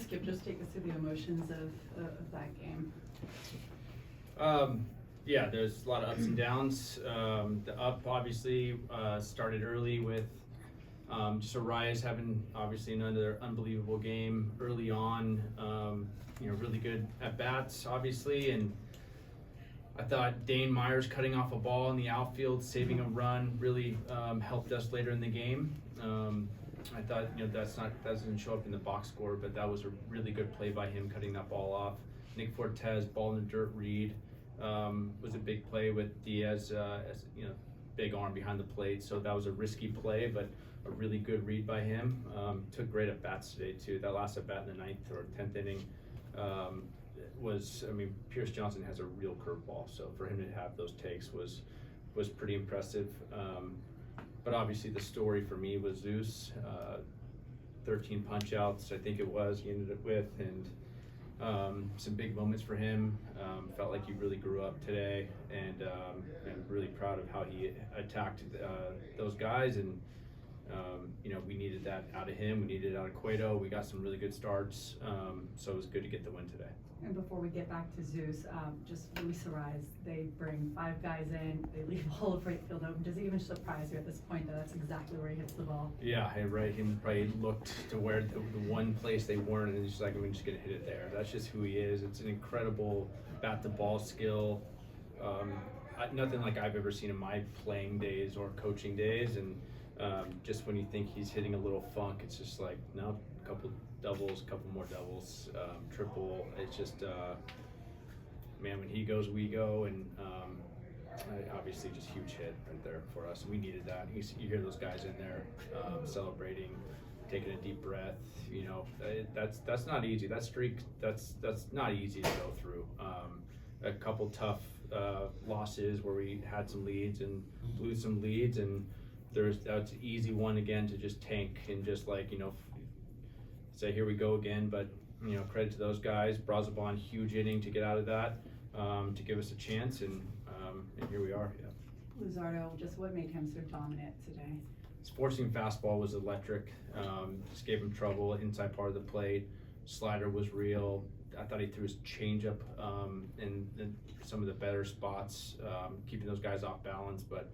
Skip, just take us through the emotions of that game. Yeah, there's a lot of ups and downs. The up obviously started early with just Arraez having obviously another unbelievable game early on. Really good at bats obviously, and I thought Dane Myers cutting off a ball in the outfield, saving a run, really helped us later in the game. I thought that doesn't show up in the box score, but that was a really good play by him cutting that ball off. Nick Fortes, ball in the dirt read, was a big play with Diaz, big arm behind the plate. So that was a risky play, but a really good read by him. Took great at bats today too. That last at bat in the 9th or 10th inning Pierce Johnson has a real curveball. So for him to have those takes was pretty impressive. But obviously the story for me was Zeus, 13 punch outs, I think it was, he ended up with, and some big moments for him. Felt like he really grew up today, and I'm really proud of how he attacked those guys, and we needed that out of him, we needed it out of Cueto, we got some really good starts, so it was good to get the win today. And before we get back to Zeus, just Luis Arraez, they bring 5 guys in, they leave all of right field open. Does it even surprise you at this point that that's exactly where he hits the ball? Yeah, right. He probably looked to where the one place they weren't, and he's just like, I'm just gonna hit it there. That's just who he is. It's an incredible bat-to-ball skill. Nothing like I've ever seen in my playing days or coaching days, and just when you think he's hitting a little funk, it's just like, no, a couple doubles, couple more doubles, triple. It's just, man, when he goes, we go, and obviously just huge hit right there for us. We needed that. You hear those guys in there celebrating, taking a deep breath. That's not easy. That streak, that's not easy to go through. A couple tough losses where we had some leads and blew some leads, and that's an easy one again to just tank and just say here we go again. But credit to those guys. Brazoban, huge inning to get out of that, to give us a chance, and here we are. Yeah. Luzardo, just what made him so dominant today? His forcing fastball was electric. Just gave him trouble inside part of the plate. Slider was real. I thought he threw his changeup in some of the better spots, keeping those guys off balance. But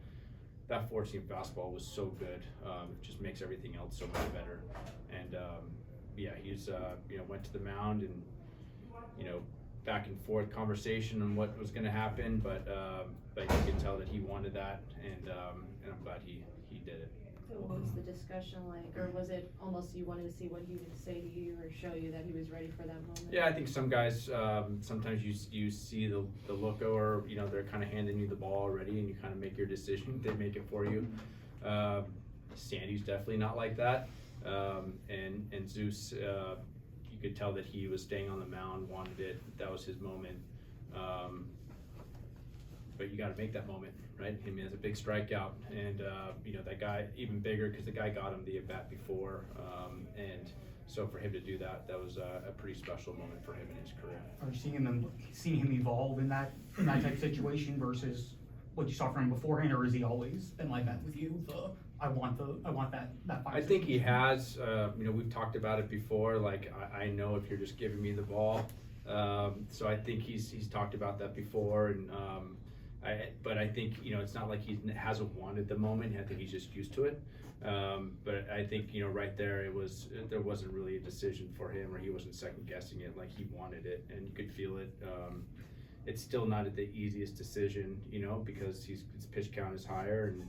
that forcing fastball was so good. It just makes everything else so much better. And he's went to the mound, and back and forth conversation on what was going to happen, but you can tell that he wanted that, and I'm glad he did it. So what was the discussion like, or was it almost you wanted to see what he would say to you or show you that he was ready for that moment? Yeah, I think some guys, sometimes you see the look, or they're kind of handing you the ball already, and you kind of make your decision. They make it for you. Sandy's definitely not like that, and Zeus, you could tell that he was staying on the mound, wanted it. That was his moment. But you got to make that moment, right? He has a big strikeout, and that guy even bigger because the guy got him the at bat before, and so for him to do that was a pretty special moment for him in his career. Are you seeing him evolve in that type of situation versus what you saw from him beforehand, or has he always been like that with you? I want that fire. I think he has. We've talked about it before. Like I know if you're just giving me the ball, so I think he's talked about that before, and but I think it's not like he hasn't wanted the moment. I think he's just used to it. But I think right there there wasn't really a decision for him, or he wasn't second guessing it. Like he wanted it, and you could feel it. It's still not the easiest decision, because his pitch count is higher, and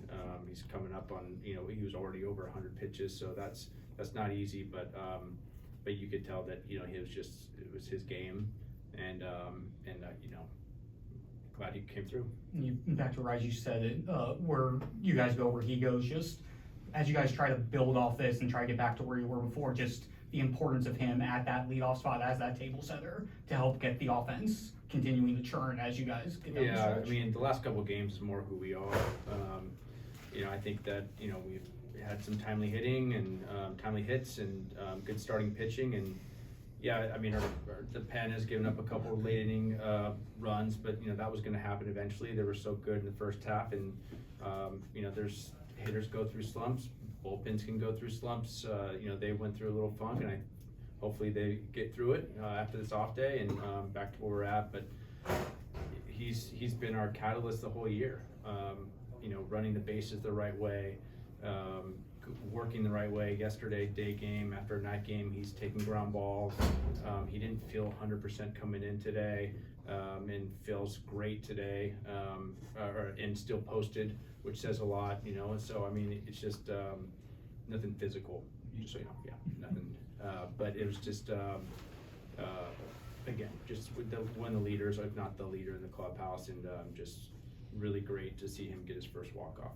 he's coming up on, he was already over 100 pitches, so that's not easy. But you could tell that it was his game, and glad he came through. Back to Arraez, you said it, where you guys go, where he goes. Just as you guys try to build off this and try to get back to where you were before, just the importance of him at that leadoff spot as that table setter to help get the offense continuing to churn as you guys get down the stretch. I mean, the last couple of games is more who we are. I think that we've had some timely hitting and timely hits and good starting pitching, and the pen has given up a couple of late inning runs, but that was going to happen eventually. They were so good in the first half, and there's hitters go through slumps. bullpens can go through slumps. You know, they went through a little funk, and hopefully they get through it after this off day and back to where we're at. But he's been our catalyst the whole year. You know, running the bases the right way, working the right way. Yesterday, day game, after a night game, he's taking ground balls. He didn't feel 100% coming in today, and feels great today, and still posted, which says a lot, you know. And so, I mean, it's just nothing physical, just so you know, yeah, nothing. But it was just, again, just with one of the leaders, if not the leader in the clubhouse, and just really great to see him get his first walk-off.